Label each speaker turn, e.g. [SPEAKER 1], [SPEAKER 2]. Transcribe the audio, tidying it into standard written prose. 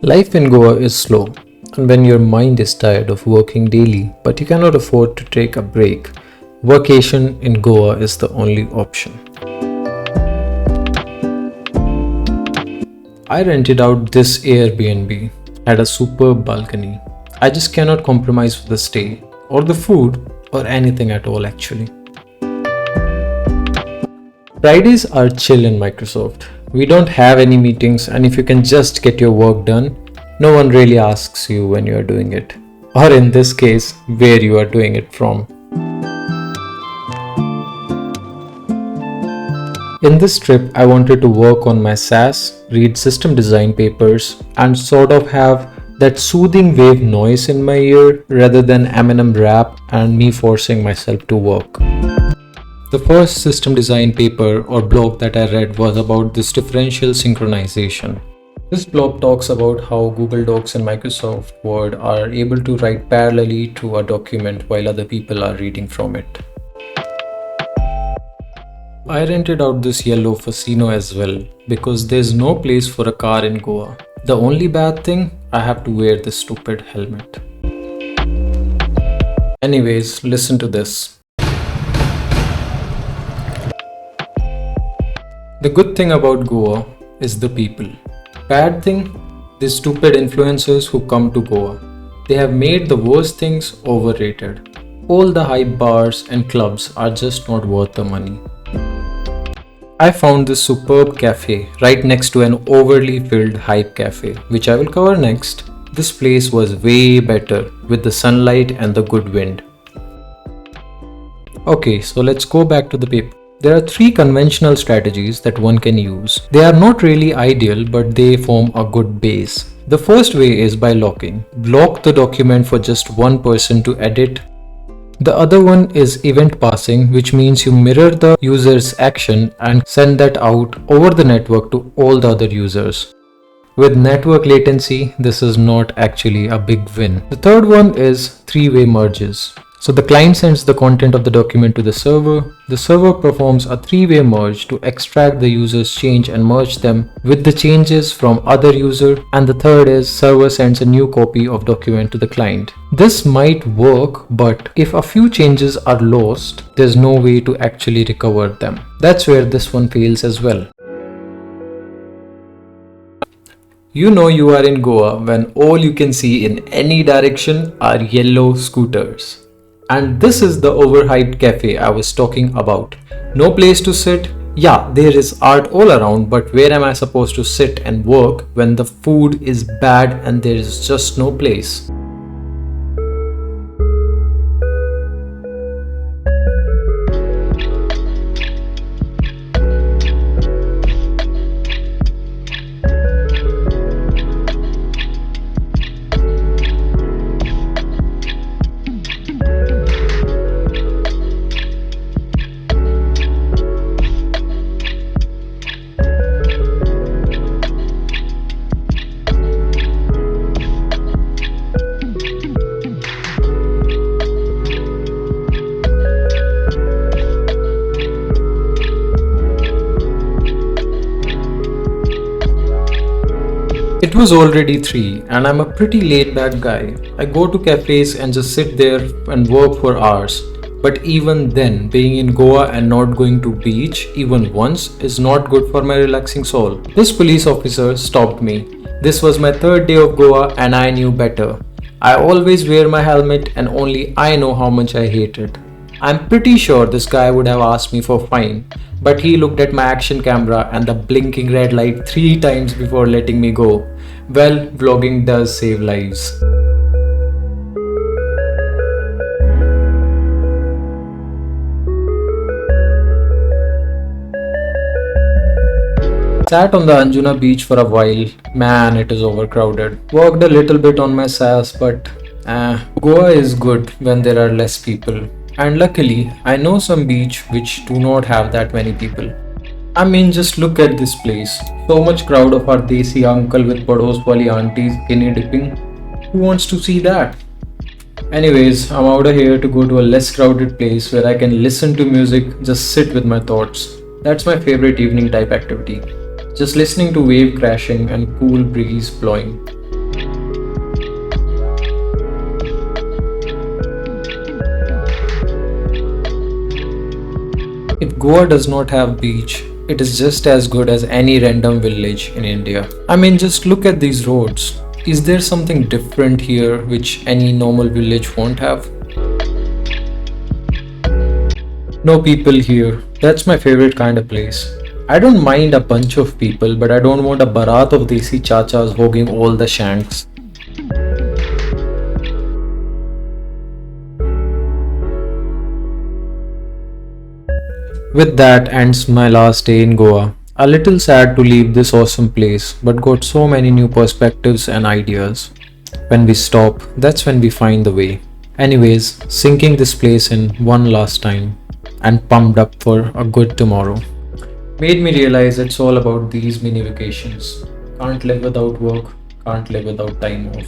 [SPEAKER 1] Life in Goa is slow, and when your mind is tired of working daily but you cannot afford to take a break, vacation in Goa is the only option. I rented out this Airbnb, had a superb balcony. I just cannot compromise with the stay, or the food, or anything at all actually. Fridays are chill in Microsoft. We don't have any meetings, and if you can just get your work done, no one really asks you when you are doing it, or in this case, where you are doing it from. In this trip, I wanted to work on my SAS, read system design papers, and sort of have that soothing wave noise in my ear rather than Eminem rap and me forcing myself to work. The first system design paper or blog that I read was about this differential synchronization. This blog talks about how Google Docs and Microsoft Word are able to write parallelly to a document while other people are reading from it. I rented out this yellow Fasino as well because there's no place for a car in Goa. The only bad thing, I have to wear this stupid helmet. Anyways, listen to this. The good thing about Goa is the people. Bad thing, these stupid influencers who come to Goa. They have made the worst things overrated. All the hype bars and clubs are just not worth the money. I found this superb cafe right next to an overly filled hype cafe, which I will cover next. This place was way better with the sunlight and the good wind. Okay, so let's go back to the paper. There are three conventional strategies that one can use. They are not really ideal, but they form a good base. The first way is by locking. Block the document for just one person to edit. The other one is event passing, which means you mirror the user's action and send that out over the network to all the other users. With network latency, this is not actually a big win. The third one is three-way merges. So the client sends the content of the document to the server performs a three-way merge to extract the user's change and merge them with the changes from other user, and the third is server sends a new copy of document to the client. This might work, but if a few changes are lost, there's no way to actually recover them. That's where this one fails as well. You know you are in Goa when all you can see in any direction are yellow scooters. And this is the overhyped cafe I was talking about. No place to sit. Yeah, there is art all around, but where am I supposed to sit and work when the food is bad and there is just no place? It was already 3 and I'm a pretty laid back guy. I go to cafes and just sit there and work for hours. But even then, being in Goa and not going to beach even once is not good for my relaxing soul. This police officer stopped me. This was my third day of Goa and I knew better. I always wear my helmet and only I know how much I hate it. I'm pretty sure this guy would have asked me for fine, but he looked at my action camera and the blinking red light 3 times before letting me go. Well, vlogging does save lives. Sat on the Anjuna beach for a while. Man, it is overcrowded. Worked a little bit on my SAS, but Goa is good when there are less people. And luckily, I know some beach which do not have that many people. I mean, just look at this place. So much crowd of our desi uncle with pados wali aunties skinny dipping. Who wants to see that? Anyways, I'm out of here to go to a less crowded place where I can listen to music, just sit with my thoughts. That's my favorite evening type activity. Just listening to wave crashing and cool breeze blowing. Goa does not have beach. It is just as good as any random village in India. I mean, just look at these roads. Is there something different here which any normal village won't have? No people here. That's my favorite kind of place. I don't mind a bunch of people, but I don't want a barat of desi chachas hogging all the shanks. With that ends my last day in Goa. A little sad to leave this awesome place, but got so many new perspectives and ideas. When we stop, that's when we find the way. Anyways, sinking this place in one last time and pumped up for a good tomorrow. Made me realize it's all about these mini vacations. Can't live without work, can't live without time off.